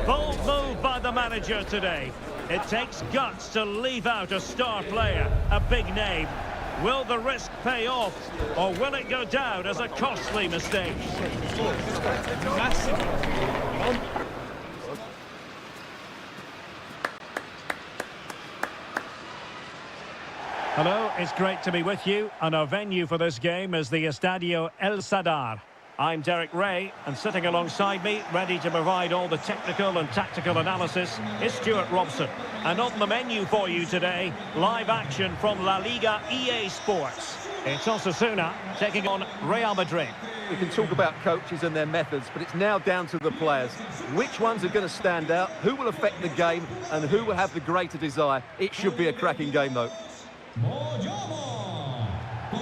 bold move by the manager today. It takes guts to leave out a star player, a big name. Will the risk pay off, or will it go down as a costly mistake? Hello, it's great to be with you, and our venue for this game is the Estadio El Sadar. I'm Derek Ray, and sitting alongside me, ready to provide all the technical and tactical analysis, is Stuart Robson. And on the menu for you today, live action from La Liga EA Sports. It's Osasuna taking on Real Madrid. We can talk about coaches and their methods, but it's now down to the players. Which ones are going to stand out, who will affect the game, and who will have the greater desire? It should be a cracking game, though. Con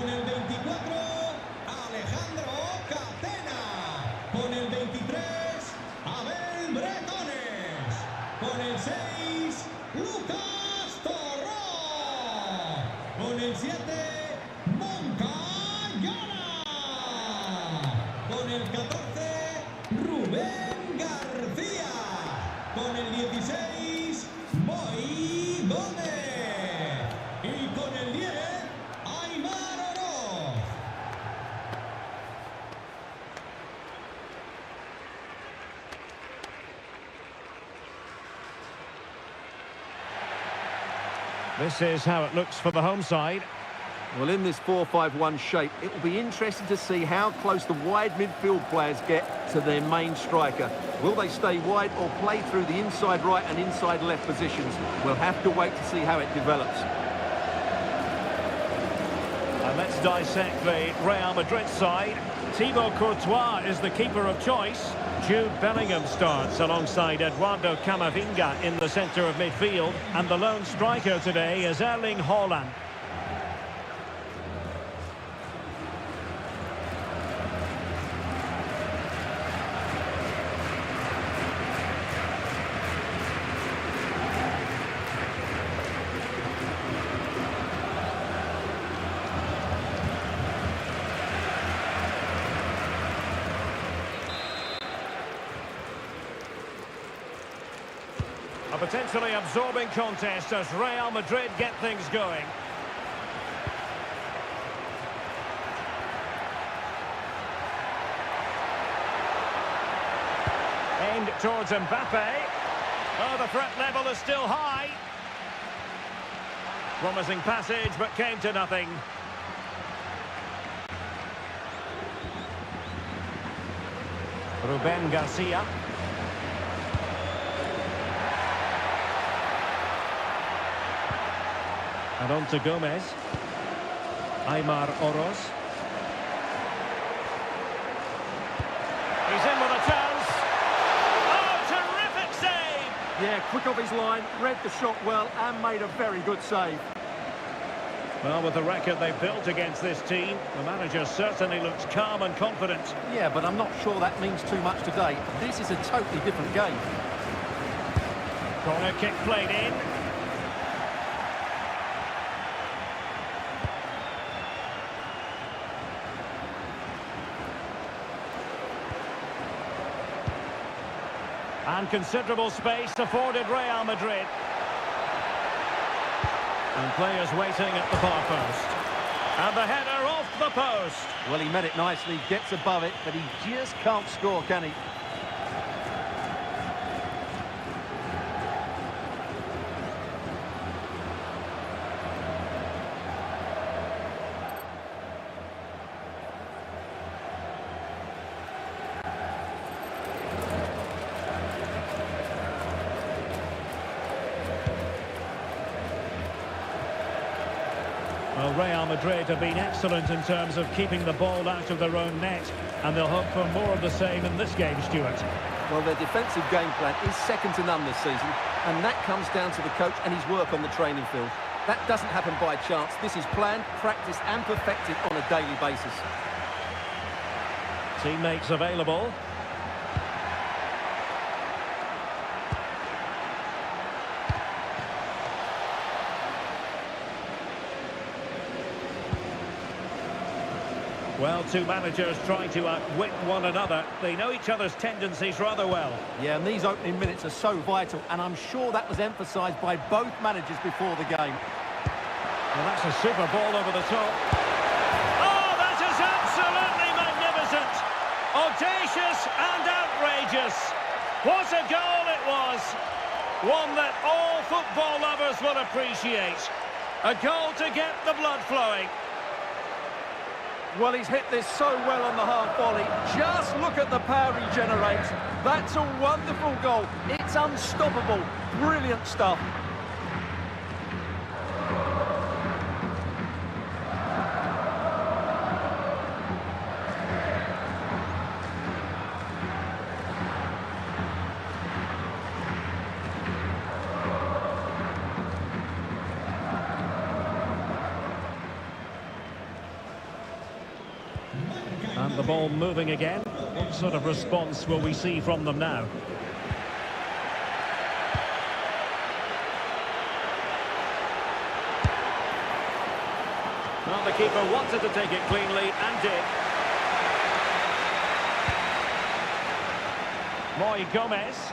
el 24, Alejandro Catena. Con el 23, Abel Bretones. Con el 6, Lucas Torró. Con el 7, Moncayana. Con el 14, Rubén García. Con el 16, Moy Gómez. Y con el 10, Aymar Oroz. This is how it looks for the home side. Well, in this 4-5-1 shape, it will be interesting to see how close the wide midfield players get to their main striker. Will they stay wide or play through the inside right and inside left positions? We'll have to wait to see how it develops. And let's dissect the Real Madrid side. Thibaut Courtois is the keeper of choice. Jude Bellingham starts alongside Eduardo Camavinga in the centre of midfield. And the lone striker today is Erling Haaland. A potentially absorbing contest as Real Madrid get things going. Aimed towards Mbappe. Oh, the threat level is still high. Promising passage, but came to nothing. Rubén García. And on to Gomez. Aymar Oroz. He's in with a chance. Oh, terrific save! Yeah, quick off his line, read the shot well and made a very good save. Well, with the record they've built against this team, the manager certainly looks calm and confident. Yeah, but I'm not sure that means too much today. This is a totally different game. Corner kick played in. And considerable space afforded Real Madrid. And players waiting at the far post. And the header off the post. Well, he met it nicely, gets above it, but he just can't score, can he? Well, Real Madrid have been excellent in terms of keeping the ball out of their own net, and they'll hope for more of the same in this game, Stuart. Well, their defensive game plan is second to none this season, and that comes down to the coach and his work on the training field. That doesn't happen by chance. This is planned, practiced and perfected on a daily basis. Teammates available. Well, two managers trying to outwit one another. They know each other's tendencies rather well. Yeah, and these opening minutes are so vital, and I'm sure that was emphasised by both managers before the game. Well, that's a super ball over the top. Oh, that is absolutely magnificent! Audacious and outrageous. What a goal it was! One that all football lovers will appreciate. A goal to get the blood flowing. Well, he's hit this so well on the half volley. Just look at the power he generates. That's a wonderful goal. It's unstoppable. Brilliant stuff. And the ball moving again. What sort of response will we see from them now? Well, the keeper wanted to take it cleanly and did. Moy Gomez.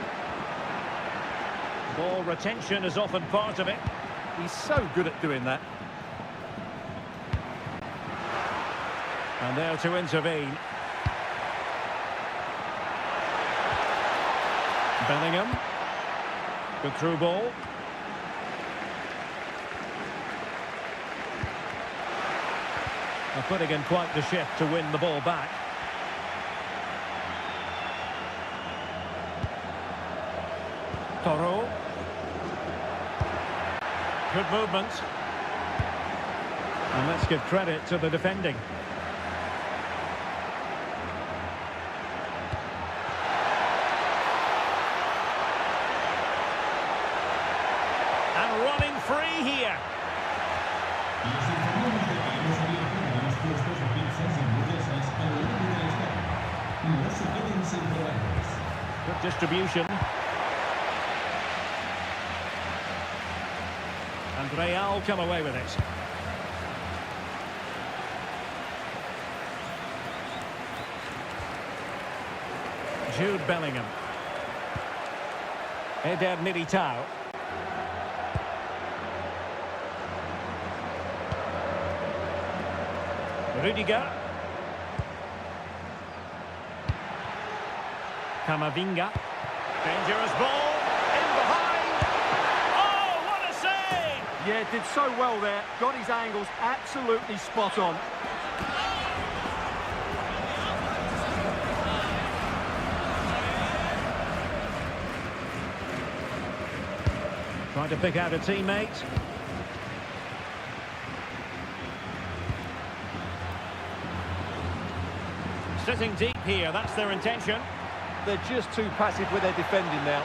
Ball retention is often part of it. He's so good at doing that. And there to intervene. Bellingham. Good through ball. They're putting in quite the shift to win the ball back. Toro. Good movement. And let's give credit to the defending. And running free here. Good distribution. And Real come away with it. Jude Bellingham. Eder Militao. Rudiger. Camavinga. Dangerous ball. In behind. Oh, what a save! Yeah, did so well there. Got his angles absolutely spot on. Trying to pick out a teammate. Sitting deep here, that's their intention. They're just too passive with their defending now.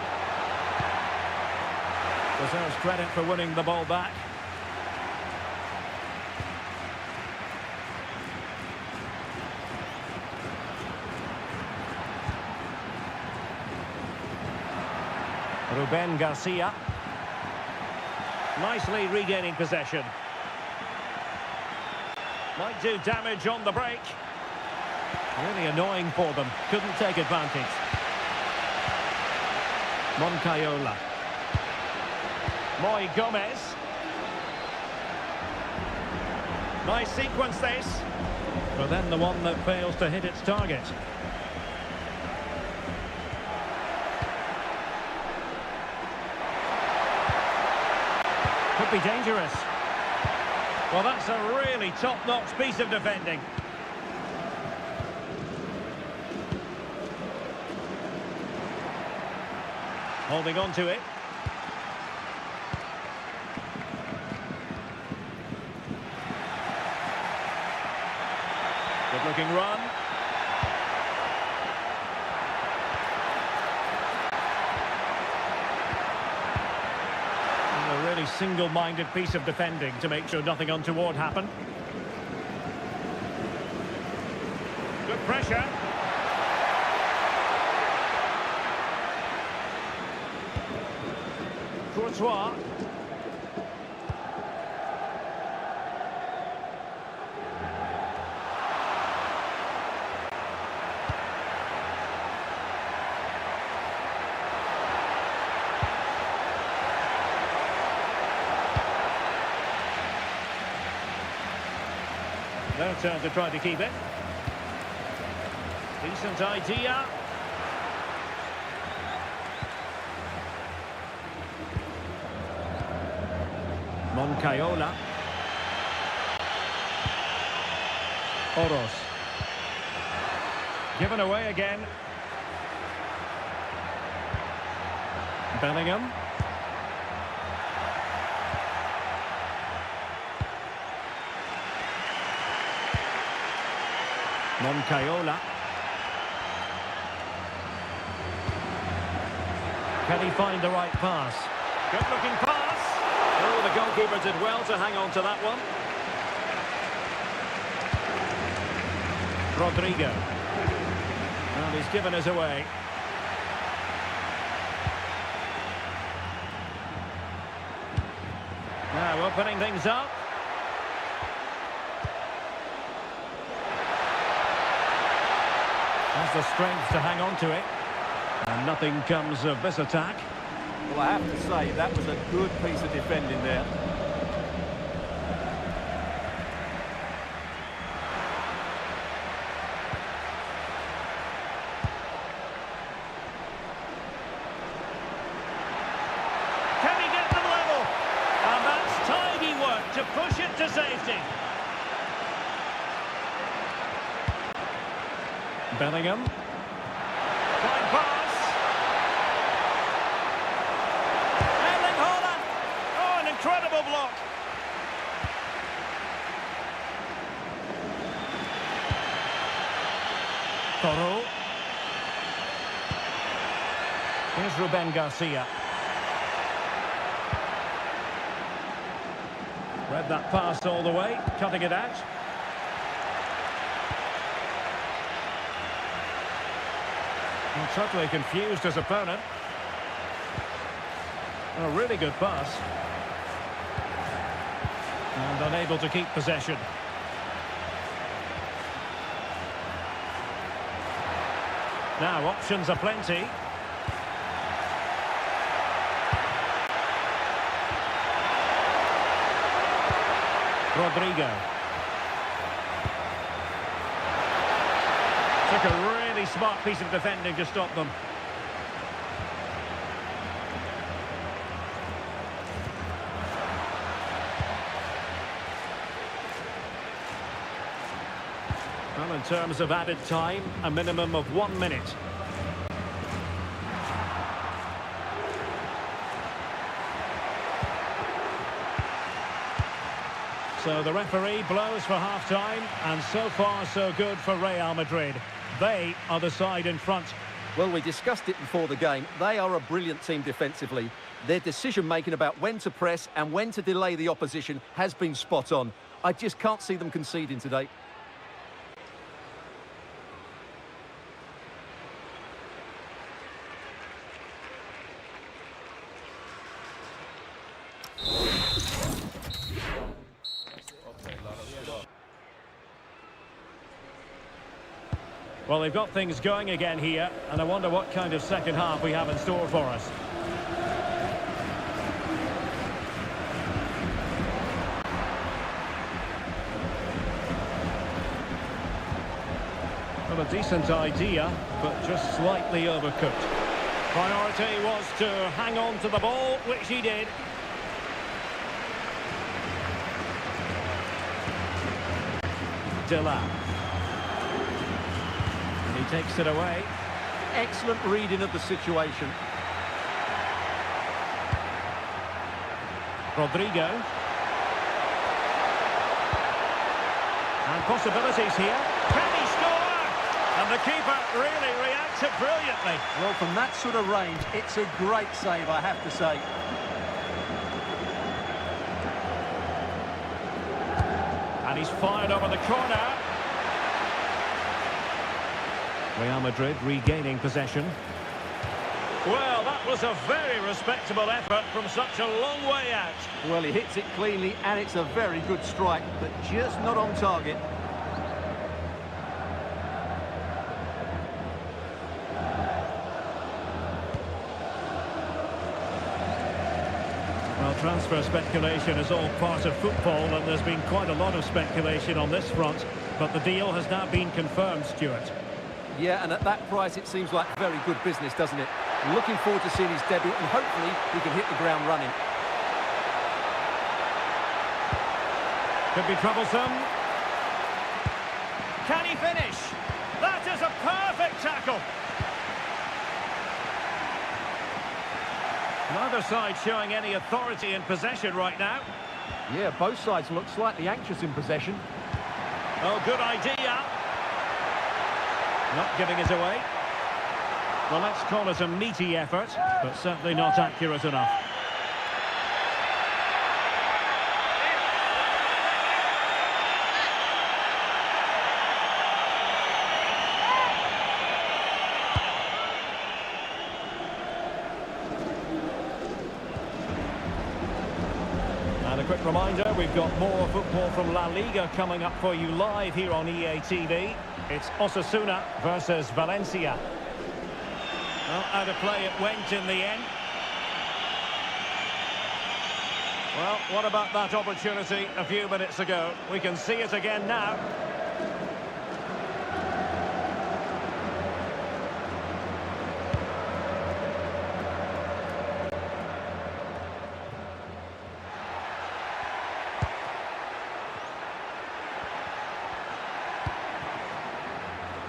Deserves credit for winning the ball back. Ruben Garcia. Nicely regaining possession. Might do damage on the break. Really annoying for them. Couldn't take advantage. Moncayola. Moy Gomez. Nice sequence this. But then the one that fails to hit its target. Could be dangerous. Well, that's a really top-notch piece of defending. Holding on to it. Good-looking run. And a really single-minded piece of defending to make sure nothing untoward happened. Good pressure. Courtois. Their turn to try to keep it. Decent idea. Moncayola. Oros. Given away again. Bellingham. Moncayola. Can he find the right pass? Good looking pass. Oh, the goalkeeper did well to hang on to that one. Rodrigo. And he's given us away. Now opening things up. Has the strength to hang on to it. And nothing comes of this attack. Well, I have to say, that was a good piece of defending there. Can he get them level? And that's tidy work to push it to safety. Bellingham. Fine pass. Erling Haaland. Oh, an incredible block. Toro. Here's Ruben Garcia. Read that pass all the way, cutting it out. And totally confused his opponent. A really good pass. And unable to keep possession. Now options are plenty. Rodrigo. Took a really smart piece of defending to stop them. Well, in terms of added time, a minimum of 1 minute. So the referee blows for half-time, and so far so good for Real Madrid. They are the side in front. Well, we discussed it before the game. They are a brilliant team defensively. Their decision-making about when to press and when to delay the opposition has been spot on. I just can't see them conceding today. Well, they've got things going again here, and I wonder what kind of second half we have in store for us. Well, a decent idea, but just slightly overcooked. Priority was to hang on to the ball, which he did. Dilla. He takes it away. Excellent reading of the situation. Rodrigo. And possibilities here. Can he score? And the keeper really reacted brilliantly. Well, from that sort of range, it's a great save, I have to say. And he's fired over the corner. Real Madrid regaining possession. Well, that was a very respectable effort from such a long way out. Well, he hits it cleanly, and it's a very good strike, but just not on target. Well, transfer speculation is all part of football, and there's been quite a lot of speculation on this front. But the deal has now been confirmed, Stuart. Yeah, and at that price, it seems like very good business, doesn't it? Looking forward to seeing his debut, and hopefully he can hit the ground running. Could be troublesome. Can he finish? That is a perfect tackle. Neither side showing any authority in possession right now. Yeah, both sides look slightly anxious in possession. Oh, good idea. Not giving it away. Well, let's call it a meaty effort, but certainly not accurate enough. And a quick reminder, we've got more football from La Liga coming up for you live here on EA TV. It's Osasuna versus Valencia. Well, out of play it went in the end. Well, what about that opportunity a few minutes ago? We can see it again now.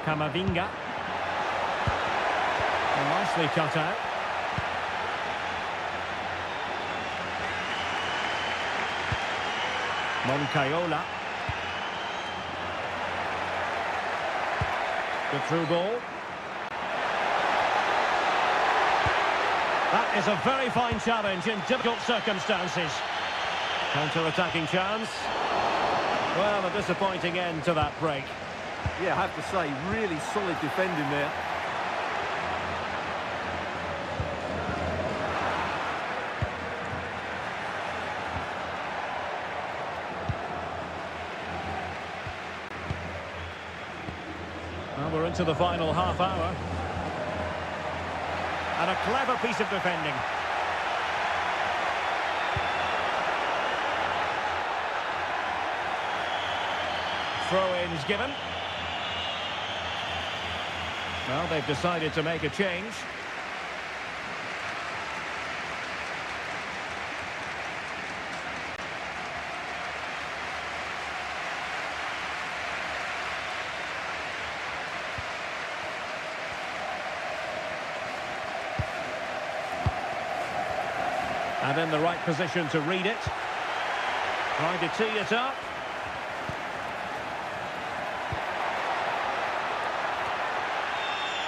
Camavinga. Nicely cut out. Moncayola. The through ball. That is a very fine challenge in difficult circumstances. Counter-attacking chance. Well, a disappointing end to that break. Yeah, I have to say, really solid defending there. Well, we're into the final half hour. And a clever piece of defending. Throw-in is given. Well, they've decided to make a change. And in the right position to read it. Trying to tee it up.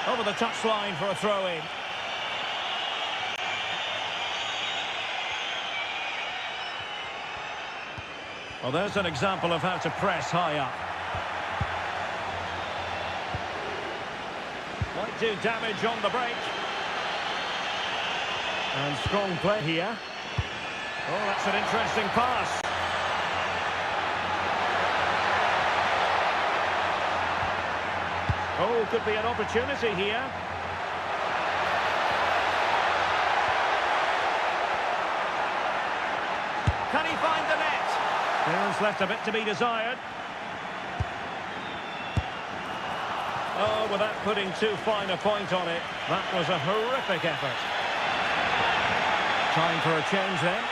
Over the touchline for a throw-in. Well, there's an example of how to press high up. Might do damage on the break. And strong play here. Oh, that's an interesting pass. Oh, could be an opportunity here. Can he find the net? There's left a bit to be desired. Oh, without putting too fine a point on it, that was a horrific effort. Time for a change then.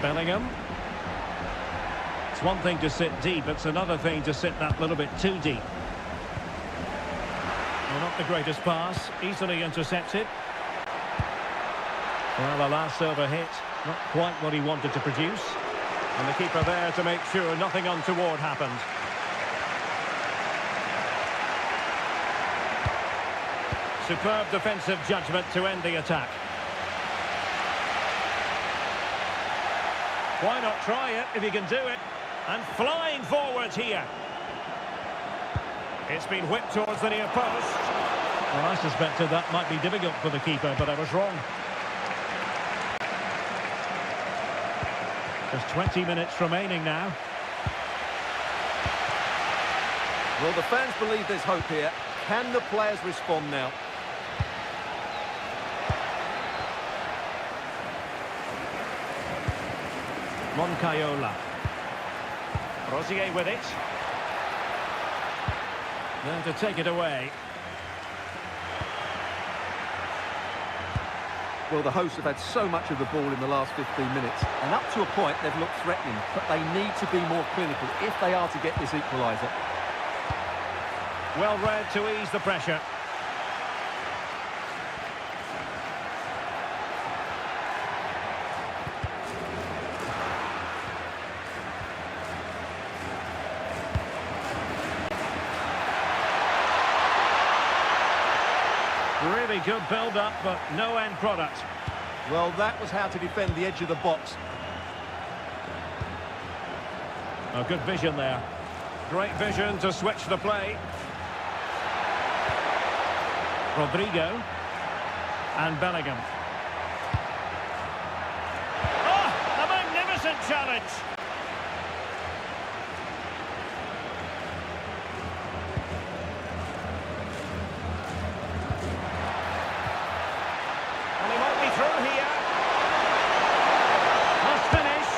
Bellingham. It's one thing to sit deep, it's another thing to sit that little bit too deep. Well, not the greatest pass, easily intercepted. Well, the last over hit, not quite what he wanted to produce. And the keeper there to make sure nothing untoward happened. Superb defensive judgment to end the attack. Why not try it if you can do it? And flying forwards here. It's been whipped towards the near post. Well, I suspected that might be difficult for the keeper, but I was wrong. Just 20 minutes remaining now. Well, the fans believe there's hope here. Can the players respond now? Moncayola. Rosier with it. Then to take it away. Well, the hosts have had so much of the ball in the last 15 minutes, and up to a point they've looked threatening, but they need to be more clinical if they are to get this equaliser. Well read to ease the pressure. Really good build-up, but no end product. Well, that was how to defend the edge of the box. Oh, good vision there. Great vision to switch the play. Rodrigo. And Bellingham. Oh, a magnificent challenge. And he might be through here. Must finish.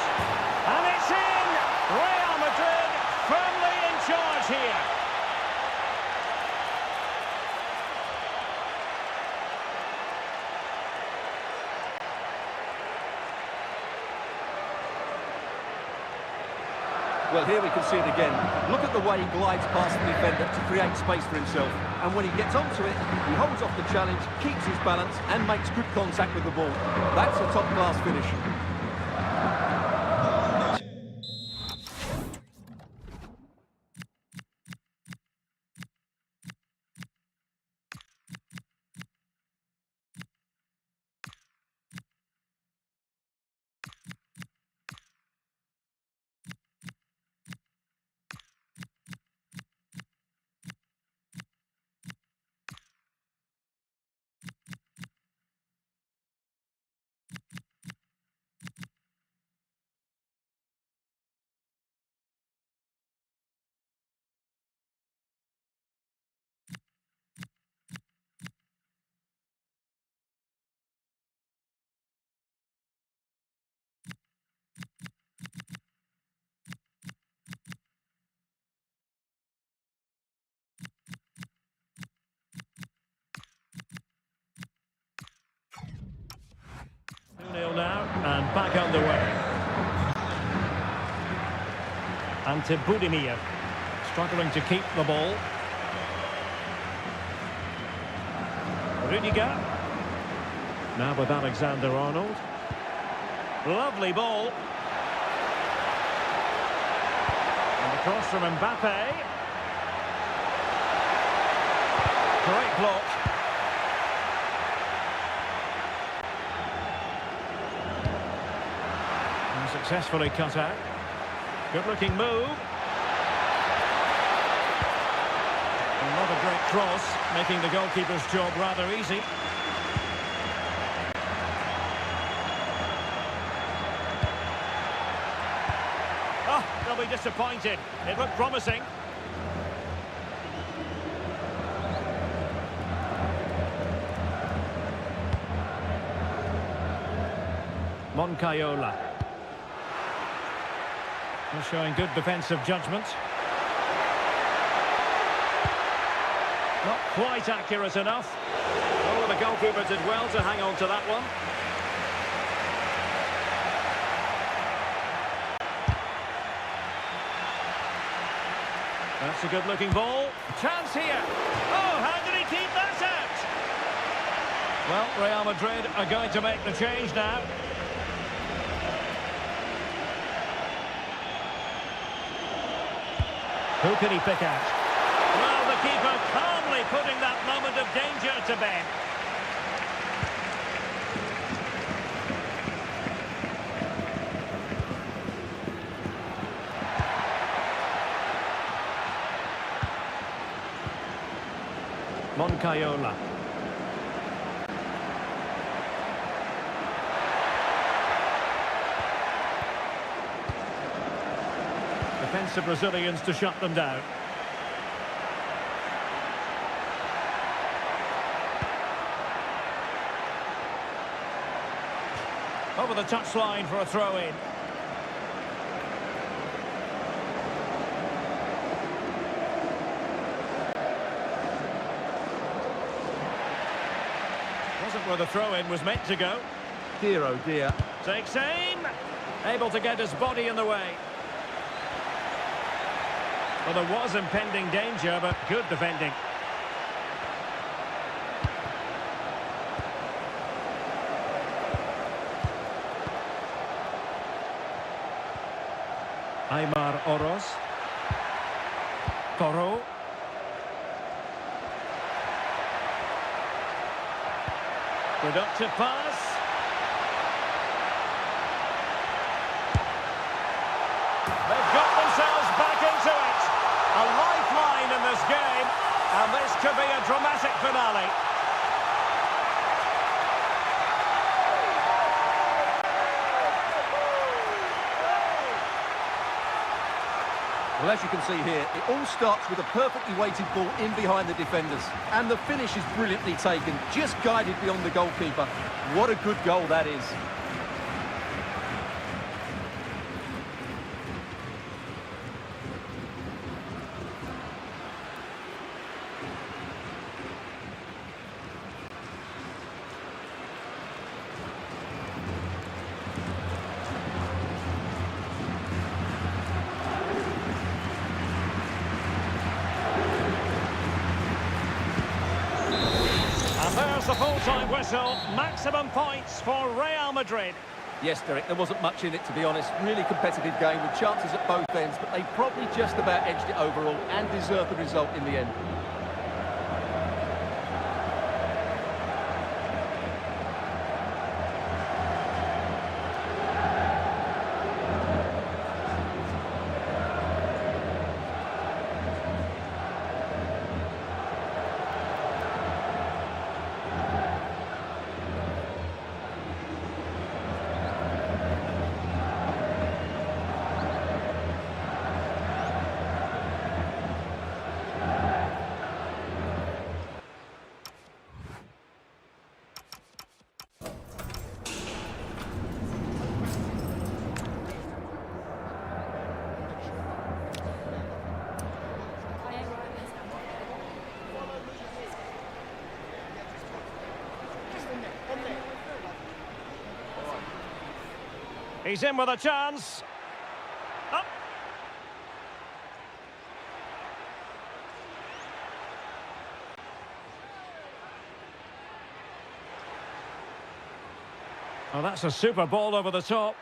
And it's in. Real Madrid firmly in charge here. Well, here we can see it again. Look at the way he glides past the defender to create space for himself. And when he gets onto it, he holds off the challenge, keeps his balance, and makes good contact with the ball. That's a top-class finish. Now and back underway. Ante Budimir struggling to keep the ball. Rudiger. Now with Alexander-Arnold. Lovely ball. And across from Mbappe. Great block. Successfully cut out. Good-looking move. Another great cross, making the goalkeeper's job rather easy. Oh, they'll be disappointed. It looked promising. Moncayola. They're showing good defensive judgment. Not quite accurate enough. Oh, the goalkeeper did well to hang on to that one. That's a good-looking ball. Chance here. Oh, how did he keep that out? Well, Real Madrid are going to make the change now. Who can he pick out? Well, the keeper calmly putting that moment of danger to bed. Moncayola. Defensive Brazilians to shut them down. Over the touchline for a throw-in. Wasn't where the throw-in was meant to go. Dear, oh dear. Takes aim. Able to get his body in the way. Well, there was impending danger, but good defending. Aymar Oroz. Toro. Productive pass. They've got themselves back into it. A lifeline in this game, and this could be a dramatic finale. Well, as you can see here, it all starts with a perfectly weighted ball in behind the defenders. And the finish is brilliantly taken, just guided beyond the goalkeeper. What a good goal that is. There's the full-time whistle. Maximum points for Real Madrid. Yes, Derek, there wasn't much in it, to be honest. Really competitive game with chances at both ends, but they probably just about edged it overall and deserved the result in the end. He's in with a chance. Up. Oh, that's a super ball over the top.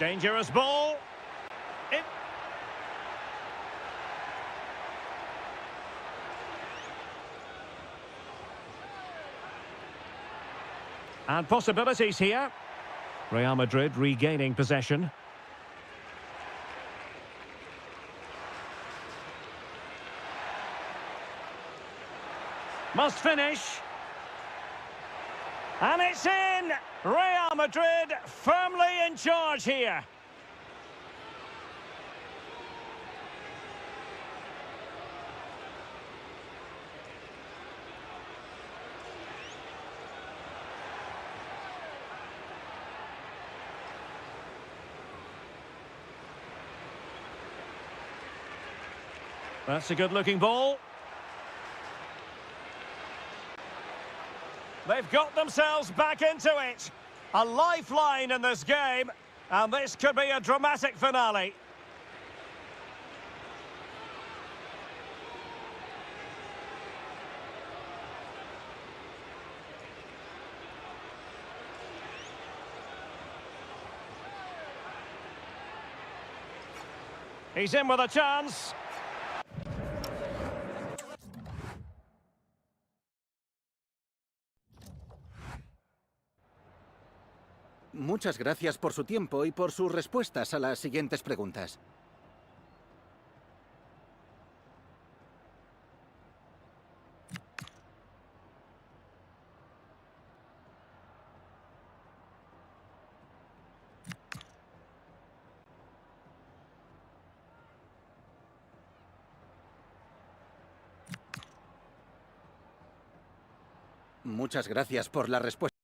Dangerous ball. In. And possibilities here. Real Madrid regaining possession. Must finish. And it's in! Real Madrid firmly in charge here. That's a good-looking ball. They've got themselves back into it. A lifeline in this game, and this could be a dramatic finale. He's in with a chance. Muchas gracias por su tiempo y por sus respuestas a las siguientes preguntas. Muchas gracias por la respuesta.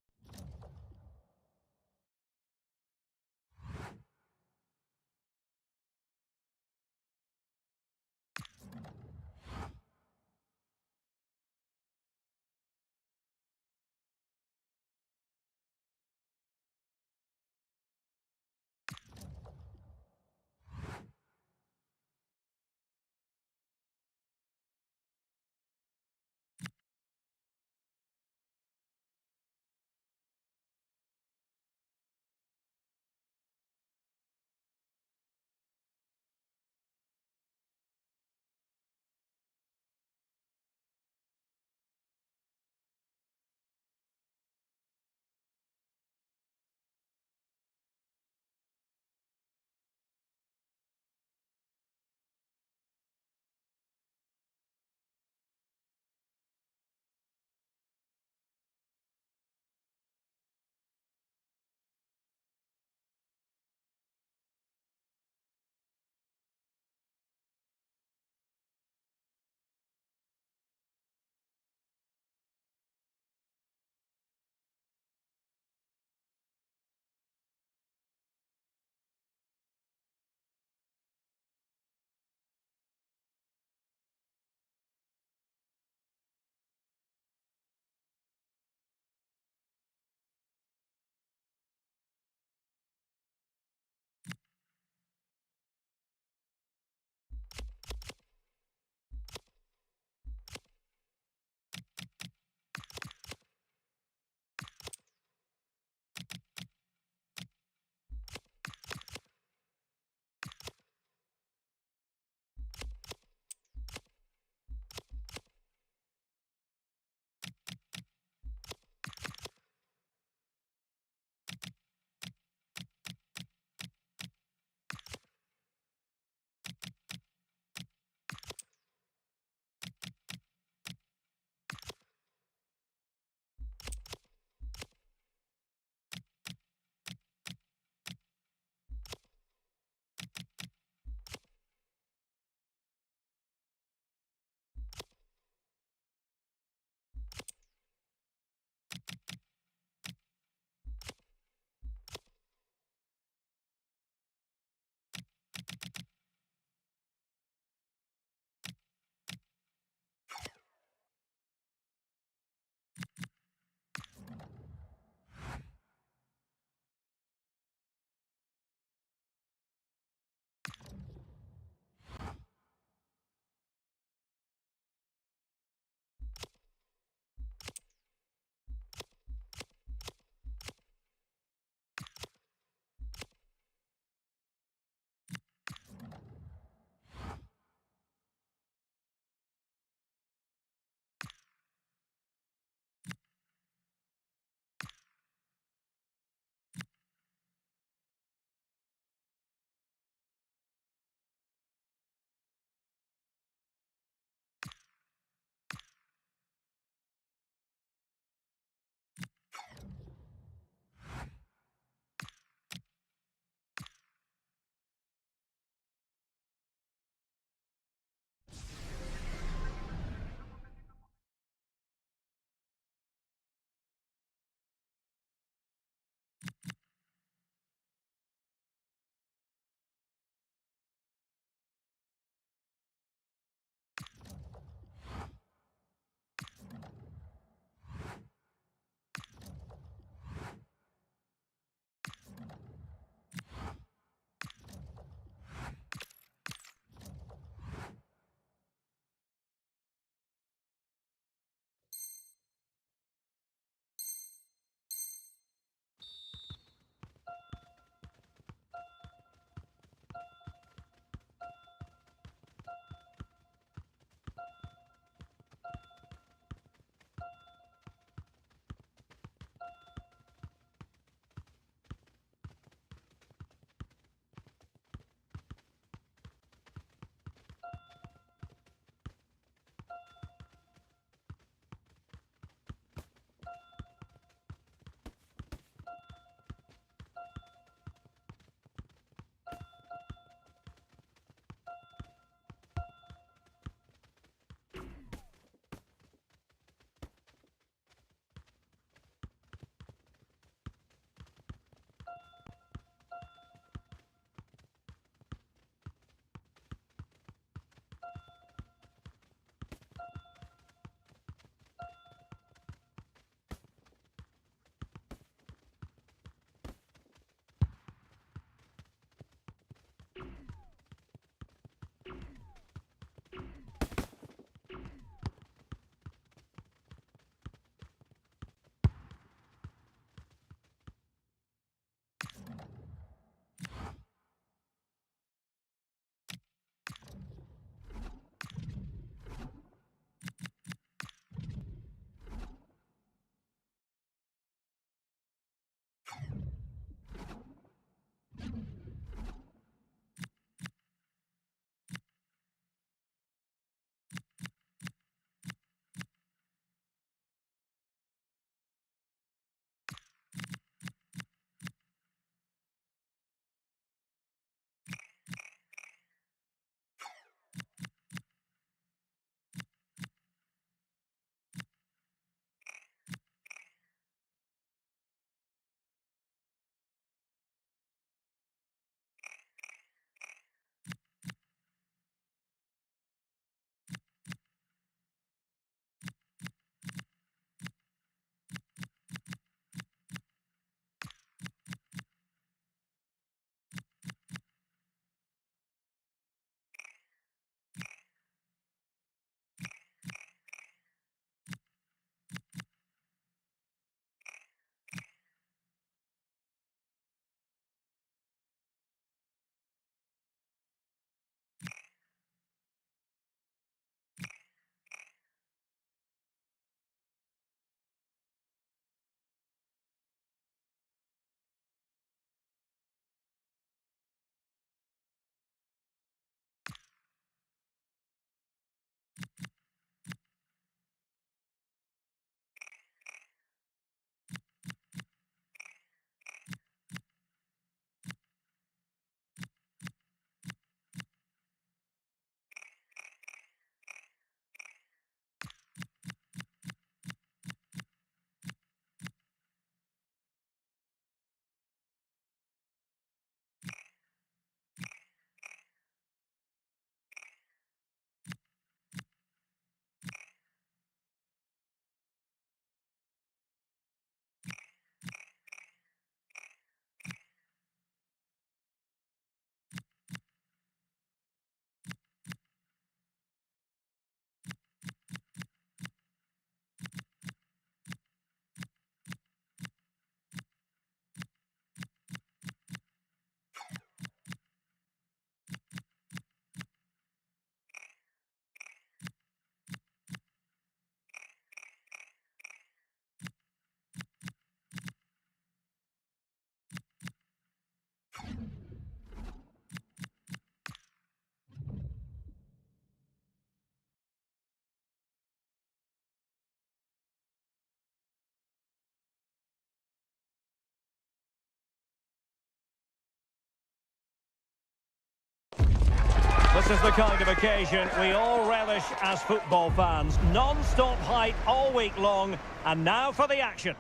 This is the kind of occasion we all relish as football fans. Non-stop hype all week long, and now for the action.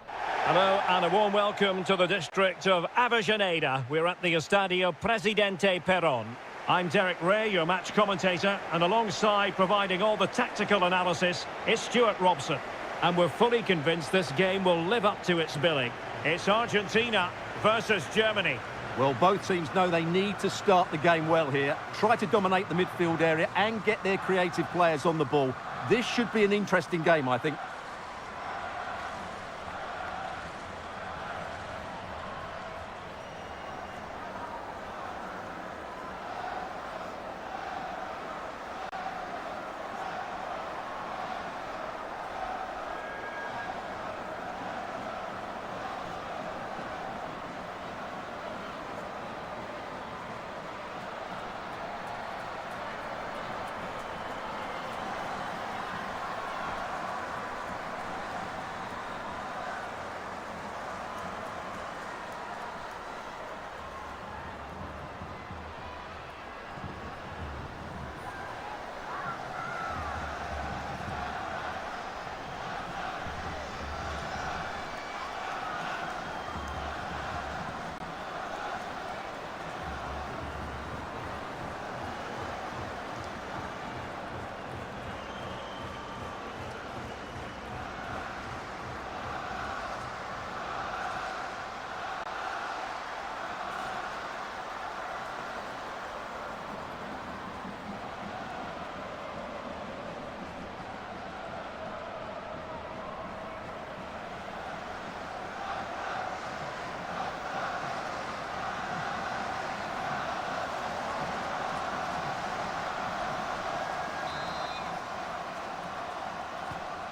Hello and a warm welcome to the district of Avellaneda. We're at the Estadio Presidente Perón. I'm Derek Ray, your match commentator, and alongside providing all the tactical analysis is Stuart Robson. And we're fully convinced this game will live up to its billing. It's Argentina versus Germany. Well, both teams know they need to start the game well here. Try to dominate the midfield area and get their creative players on the ball. This should be an interesting game, I think.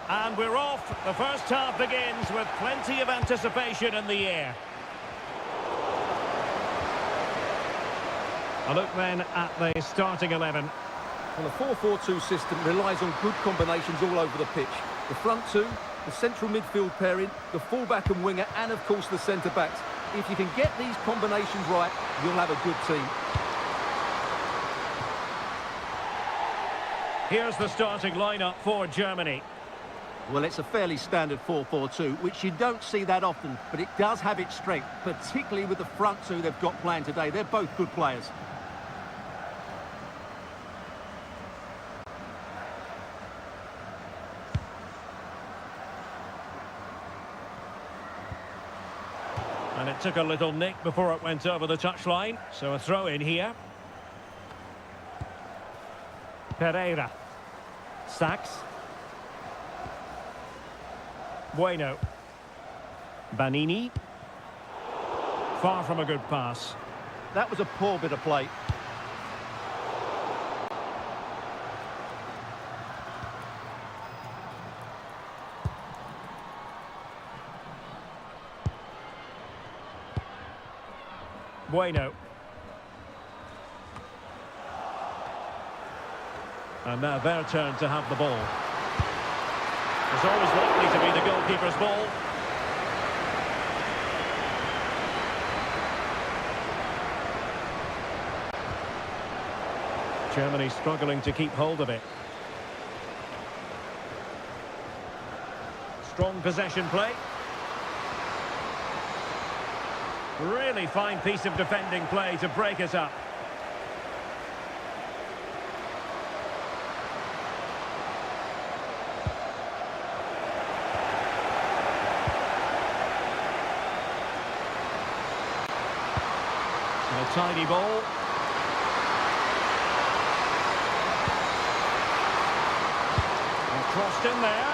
And we're off. The first half begins with plenty of anticipation in the air. A look then at the starting 11. Well, the 4-4-2 system relies on good combinations all over the pitch. The front two, the central midfield pairing, the fullback and winger, and of course the centre-backs. If you can get these combinations right, you'll have a good team. Here's the starting lineup for Germany. Well, it's a fairly standard 4-4-2, which you don't see that often, but it does have its strength, particularly with the front two they've got playing today. They're both good players. And it took a little nick before it went over the touchline, so a throw in here. Pereira. Sachs. Bueno. Banini. Far from a good pass. That was a poor bit of play. Bueno. And now their turn to have the ball. It's always likely to be the goalkeeper's ball. Germany struggling to keep hold of it. Strong possession play. Really fine piece of defending play to break it up. A tidy ball. And crossed in there.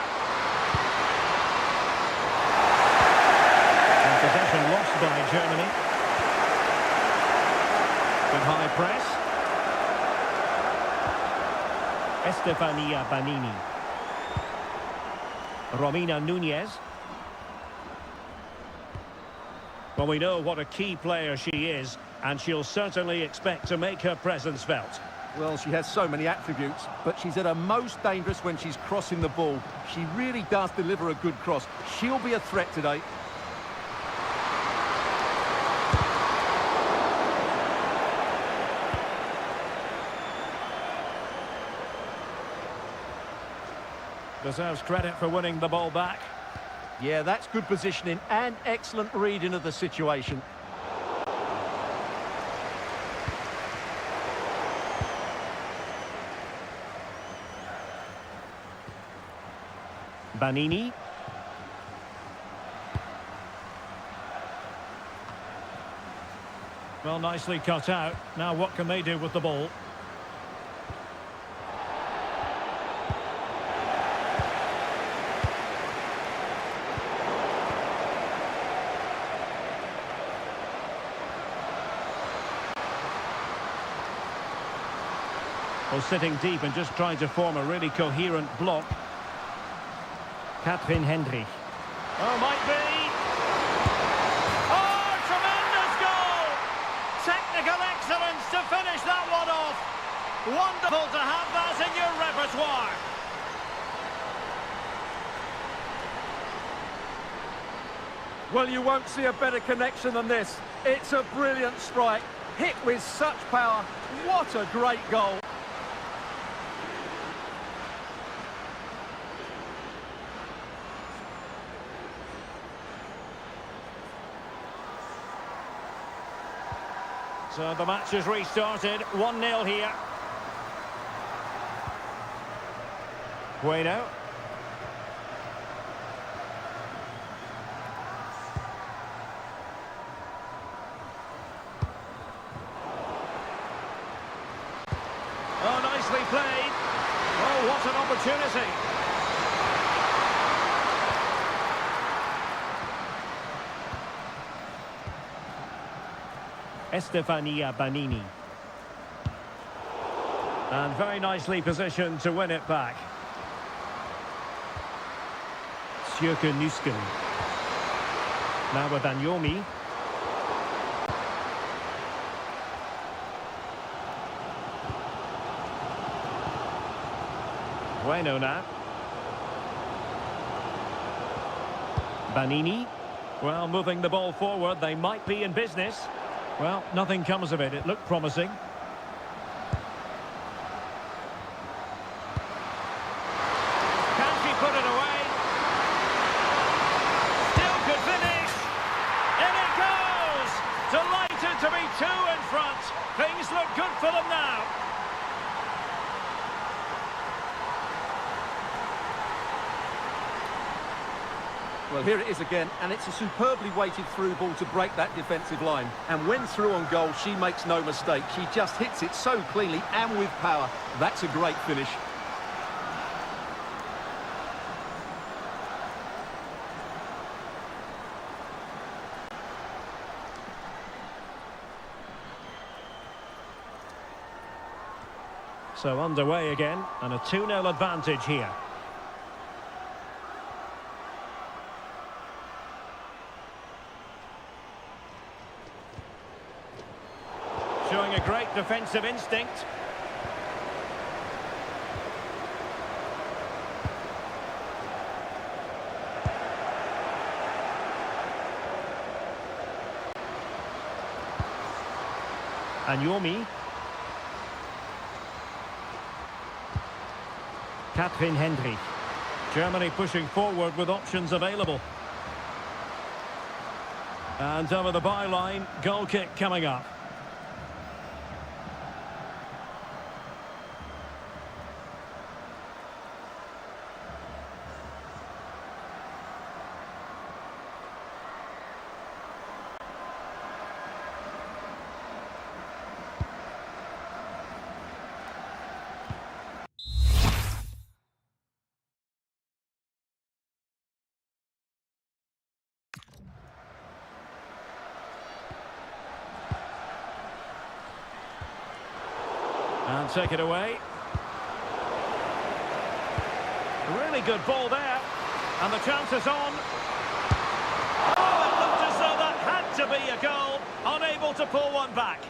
And possession lost by Germany. Good high press. Estefania Banini. Romina Nunez. Well, we know what a key player she is, and she'll certainly expect to make her presence felt. Well, she has so many attributes, but she's at her most dangerous when she's crossing the ball. She really does deliver a good cross. She'll be a threat today. Deserves credit for winning the ball back. Yeah, that's good positioning and excellent reading of the situation. Banini. Well, nicely cut out. Now what can they do with the ball? Well, sitting deep and just trying to form a really coherent block. Catherine Hendry. Oh, might be. Oh, tremendous goal! Technical excellence to finish that one off. Wonderful to have that in your repertoire. Well, you won't see a better connection than this. It's a brilliant strike, hit with such power. What a great goal. So the match has restarted, 1-0 here. Bueno. Oh, nicely played. Oh, what an opportunity. Estefania Banini. And very nicely positioned to win it back. Sjöke Nusken. Now with Anyomi. Bueno now. Banini. Well, moving the ball forward, they might be in business. Well, nothing comes of it. It looked promising. Can she put it away? Still could finish. In it goes! Delighted to be two in front. Things look good for them now. Well, here it is again, and it's a superbly weighted through ball to break that defensive line. And when through on goal, she makes no mistake. She just hits it so cleanly and with power. That's a great finish. So underway again, and a 2-0 advantage here. Showing a great defensive instinct. Anyomi. Catherine Hendry. Germany pushing forward with options available. And over the byline, goal kick coming up. And take it away. Really good ball there. And the chance is on. Oh, it looked as though that had to be a goal. Unable to pull one back.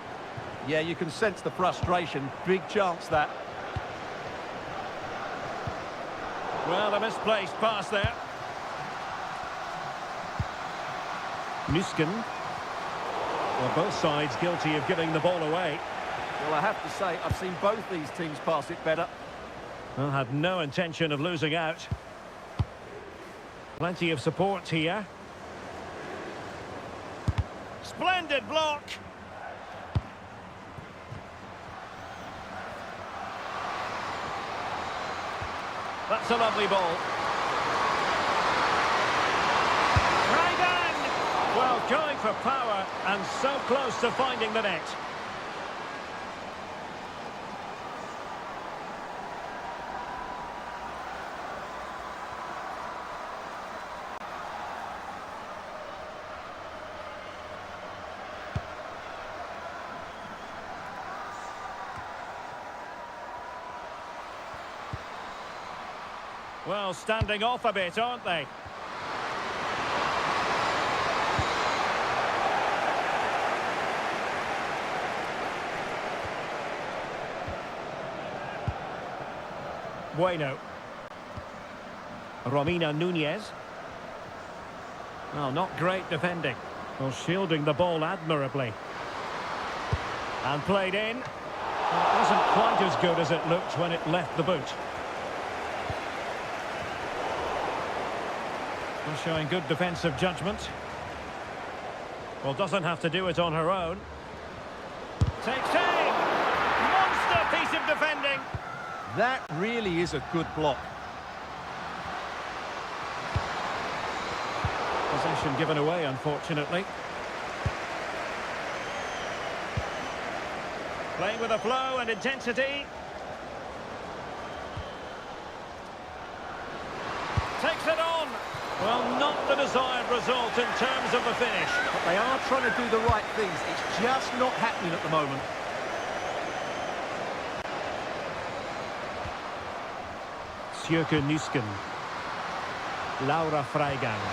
Yeah, you can sense the frustration. Big chance, that. Well, a misplaced pass there. Nusken. Well, both sides guilty of giving the ball away. Well, I have to say, I've seen both these teams pass it better. Well, had no intention of losing out. Plenty of support here. Splendid block. That's a lovely ball. Well, going for power and so close to finding the net. Well, standing off a bit, aren't they? Bueno. Romina Nunez. Well, not great defending. Well, shielding the ball admirably. And played in. Well, it wasn't quite as good as it looked when it left the boot. Well, showing good defensive judgment. Well, doesn't have to do it on her own. Takes aim! Monster piece of defending! That really is a good block. Possession given away, unfortunately. Playing with a flow and intensity. Takes it on. Well, not the desired result in terms of the finish. But they are trying to do the right things. It's just not happening at the moment. Sjöke Nysken. Laura Freigang.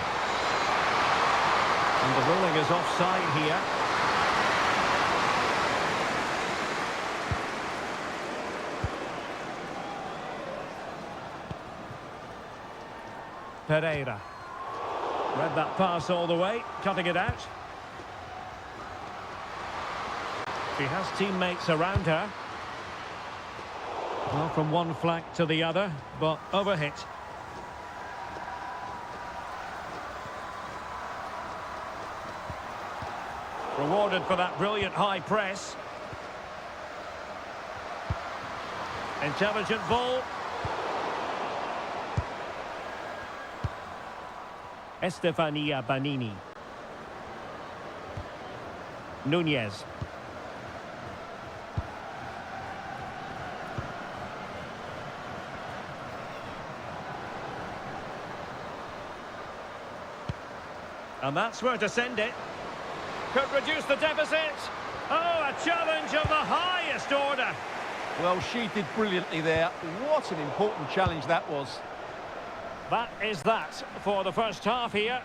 And the ruling is offside here. Pereira. Read that pass all the way, cutting it out. She has teammates around her. Well, from one flank to the other, but overhit. Rewarded for that brilliant high press. Intelligent ball. Estefania Banini. Nunez. And that's where to send it. Could reduce the deficit. Oh, a challenge of the highest order. Well, she did brilliantly there. What an important challenge that was. That is that for the first half here.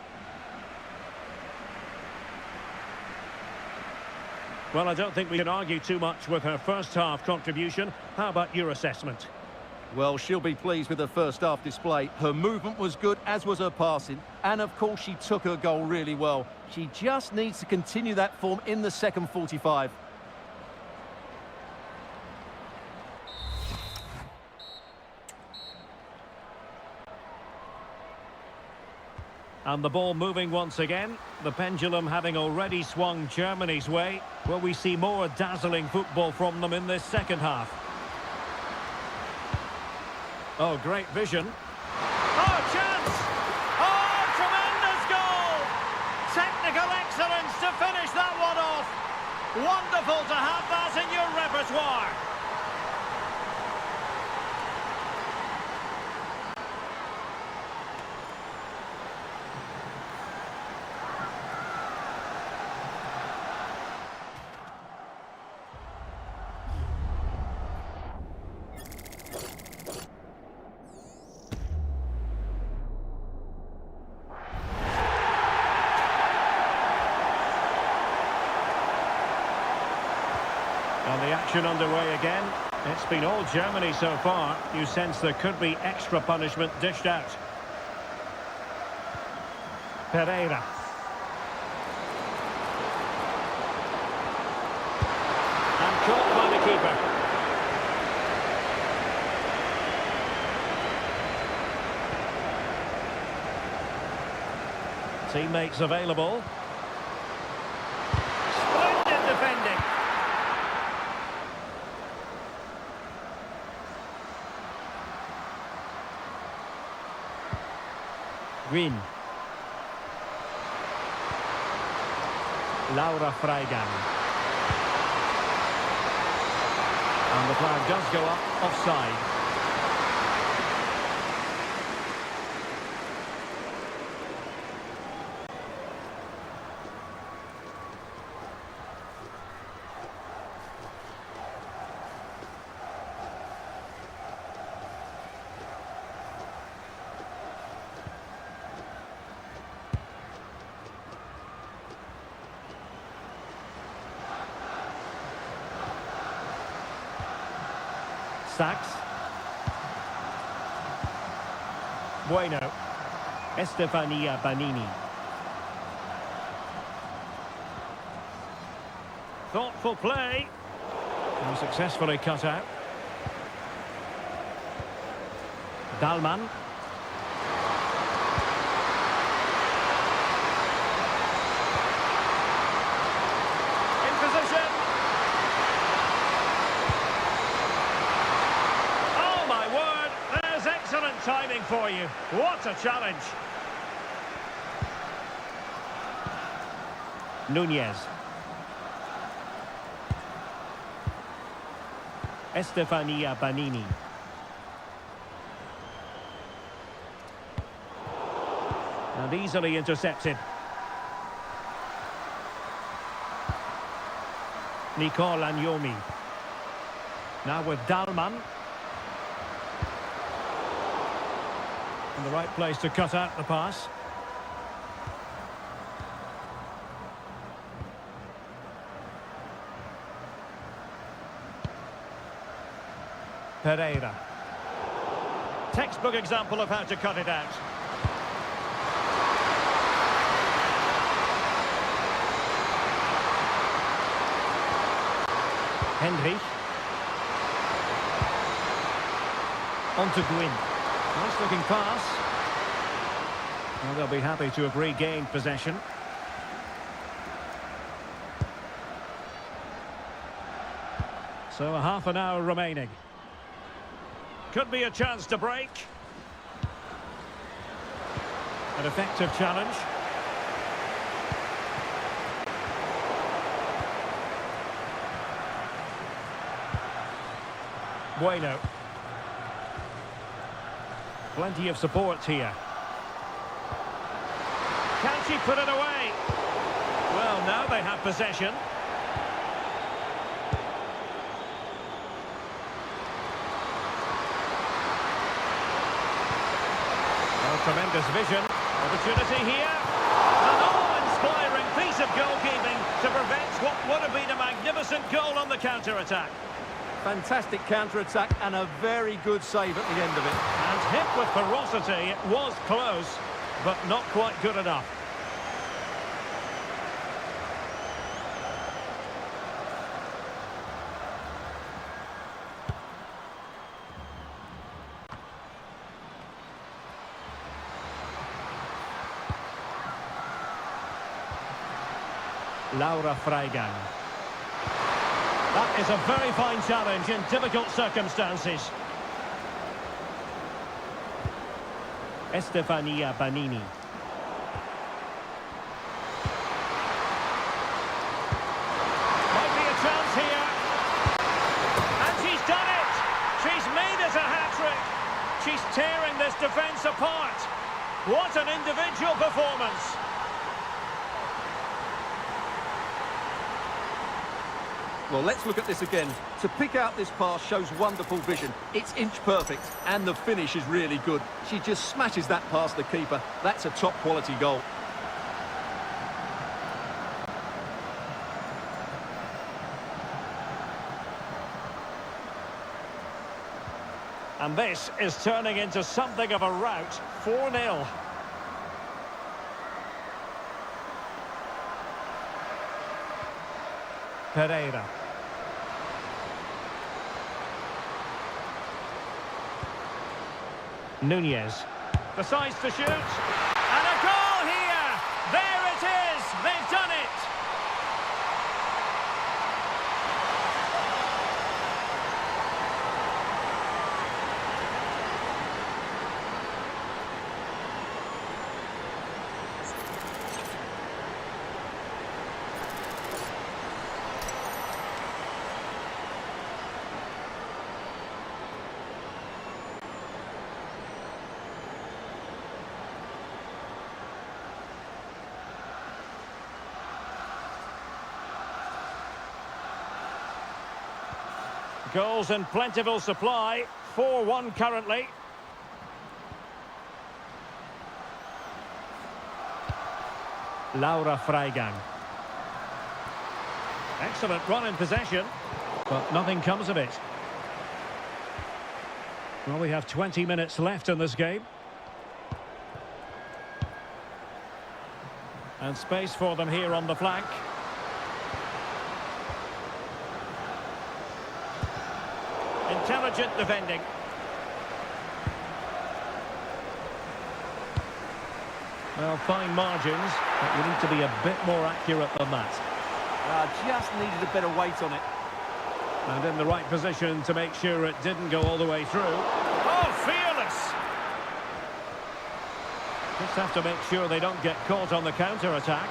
Well, I don't think we can argue too much with her first half contribution. How about your assessment? Well, she'll be pleased with her first half display. Her movement was good, as was her passing. And, of course, she took her goal really well. She just needs to continue that form in the second 45. And the ball moving once again. The pendulum having already swung Germany's way. Will we see more dazzling football from them in this second half? Oh, great vision. Oh, chance! Oh, tremendous goal! Technical excellence to finish that one off. Wonderful to have that in your repertoire. And the action underway again. It's been all Germany so far. You sense there could be extra punishment dished out. Pereira. And caught by the keeper. Teammates available. Splendid defending. Green. Laura Freigang. And the flag does go up offside. Sachs. Bueno. Estefania Banini. Thoughtful play. And successfully cut out. Dalman. In position. Excellent timing for you. What a challenge. Nunez. Estefania Banini. And easily intercepted. Nicole Agnomi. Now with Dalman. In the right place to cut out the pass. Pereira. Textbook example of how to cut it out. Henry. On to Gwyn. Nice looking pass. Well, they'll be happy to have regained possession. So a half an hour remaining. Could be a chance to break. An effective challenge. Bueno. Plenty of support here. Can she put it away? Well, now they have possession. Well, tremendous vision. Opportunity here. An awe-inspiring piece of goalkeeping to prevent what would have been a magnificent goal on the counter-attack. Fantastic counter-attack and a very good save at the end of it. And hit with ferocity, it was close, but not quite good enough. Laura Freigang. That is a very fine challenge in difficult circumstances. Estefania Banini. Might be a chance here. And she's done it! She's made it a hat-trick! She's tearing this defence apart. What an individual performance! Well, let's look at this again. To pick out this pass shows wonderful vision. It's inch perfect, and the finish is really good. She just smashes that past the keeper. That's a top-quality goal. And this is turning into something of a rout. 4-0. Pereira. Nunez decides to shoot. And a goal here! Goals in plentiful supply. 4-1 currently. Laura Freigang. Excellent run in possession, but nothing comes of it. Well, we have 20 minutes left in this game. And space for them here on the flank. Intelligent defending. Well, fine margins, but we need to be a bit more accurate than that. Just needed a better weight on it. And in the right position to make sure it didn't go all the way through. Oh, fearless! Just have to make sure they don't get caught on the counter-attack.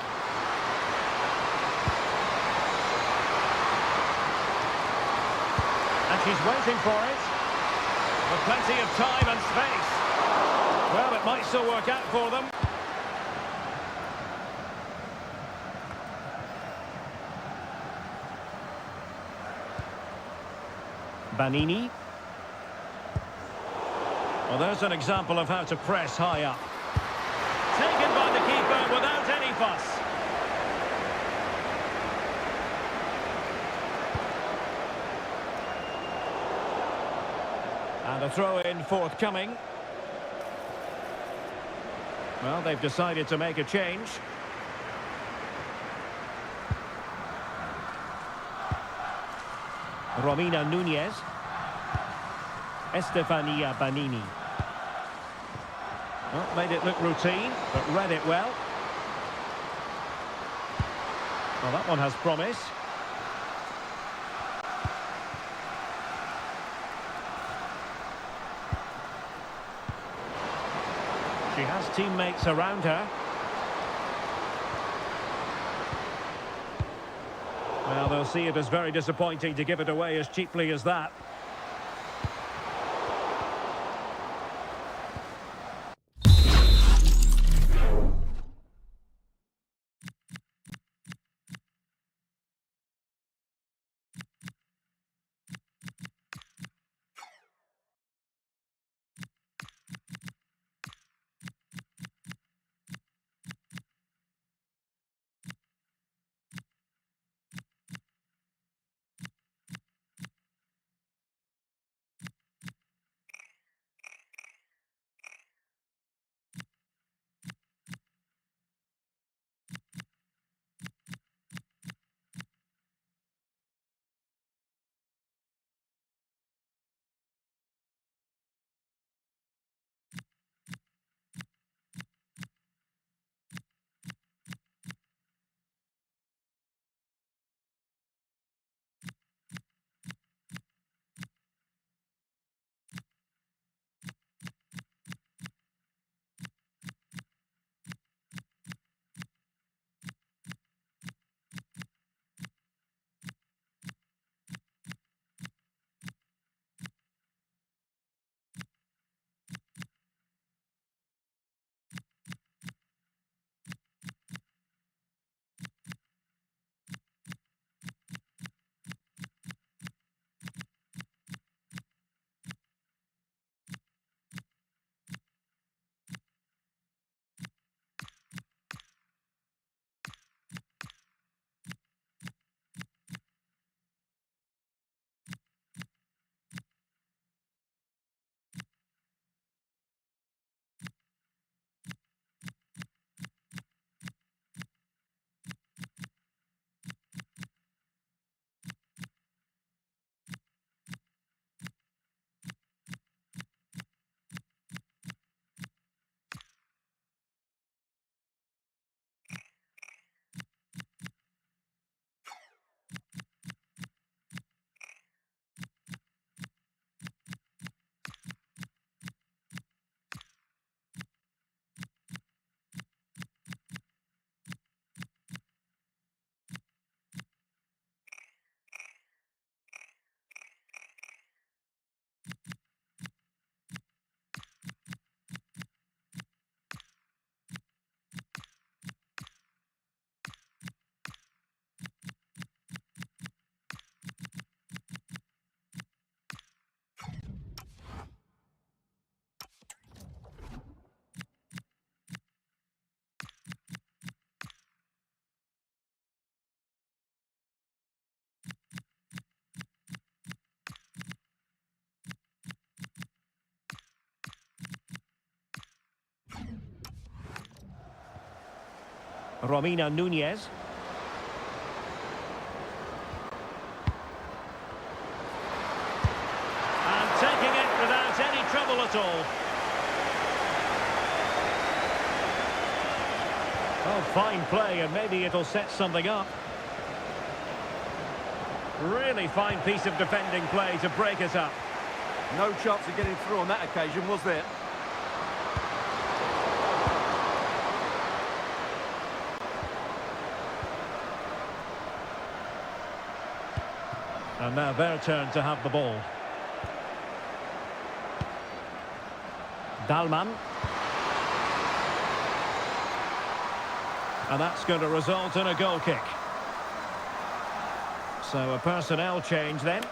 And she's waiting for it. With plenty of time and space. Well, it might still work out for them. Banini. Well, there's an example of how to press high up. Taken by the keeper without any fuss. And a throw-in forthcoming. Well, they've decided to make a change. Romina Núñez. Estefania Banini. Well, made it look routine, but read it well. Well, that one has promise. She has teammates around her. Well, they'll see it as very disappointing to give it away as cheaply as that. Romina Nunez. And taking it without any trouble at all. Oh, fine play, and maybe it'll set something up. Really fine piece of defending play to break us up. No chance of getting through on that occasion, was there? And now their turn to have the ball. Dalman. And that's going to result in a goal kick. So a personnel change then.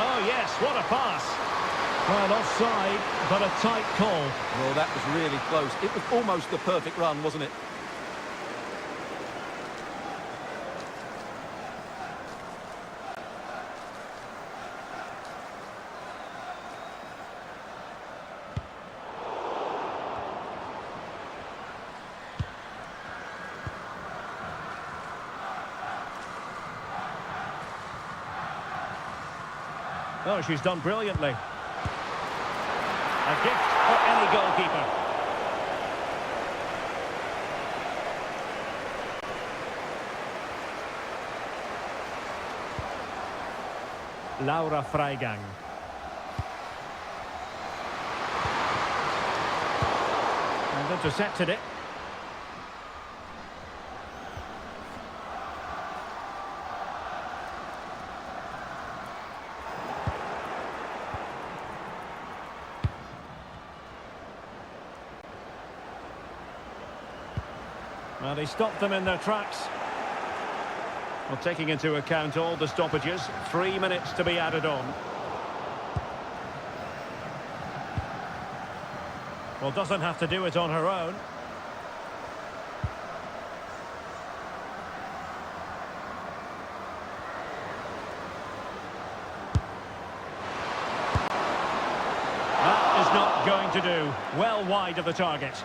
Oh yes, what a pass. Well, offside, but a tight call. Well, that was really close. It was almost the perfect run, wasn't it? Oh, she's done brilliantly. A gift for any goalkeeper. Laura Freigang. And intercepted it. Well, they stopped them in their tracks. Well, taking into account all the stoppages, 3 minutes to be added on. Well, doesn't have to do it on her own. That is not going to do. Well wide of the target.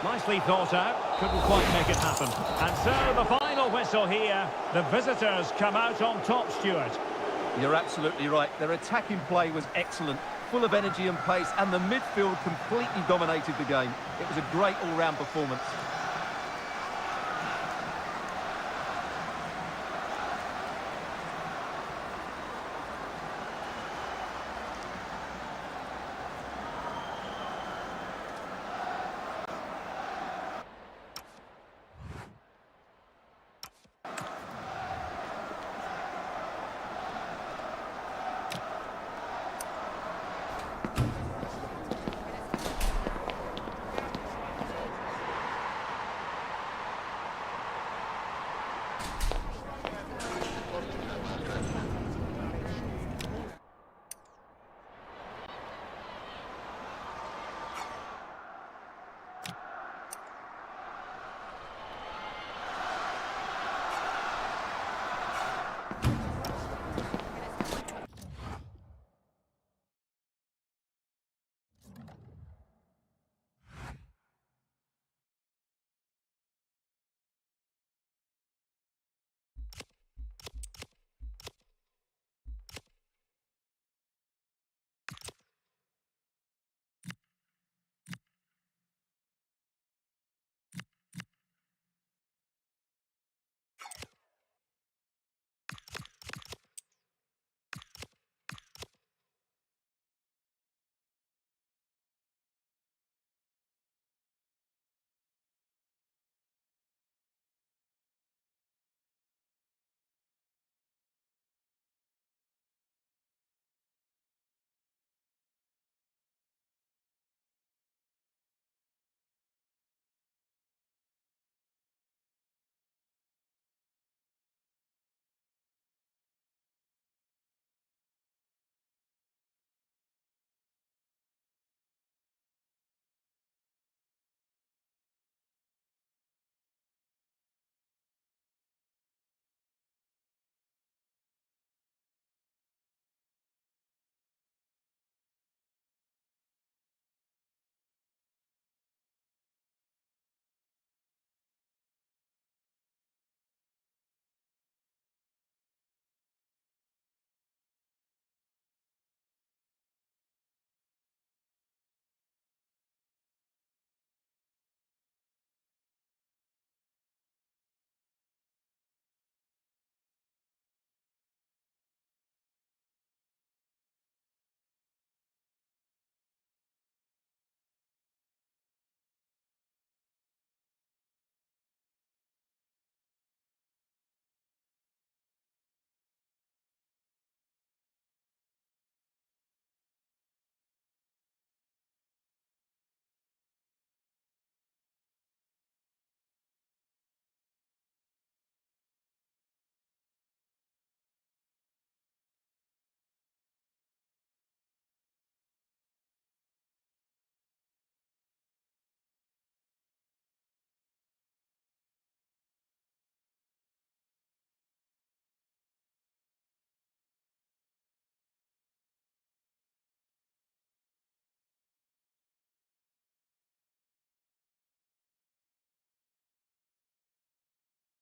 Nicely thought out, couldn't quite make it happen. And so the final whistle here. The visitors come out on top, Stuart. You're absolutely right. Their attacking play was excellent, full of energy and pace, and the midfield completely dominated the game. It was a great all-round performance.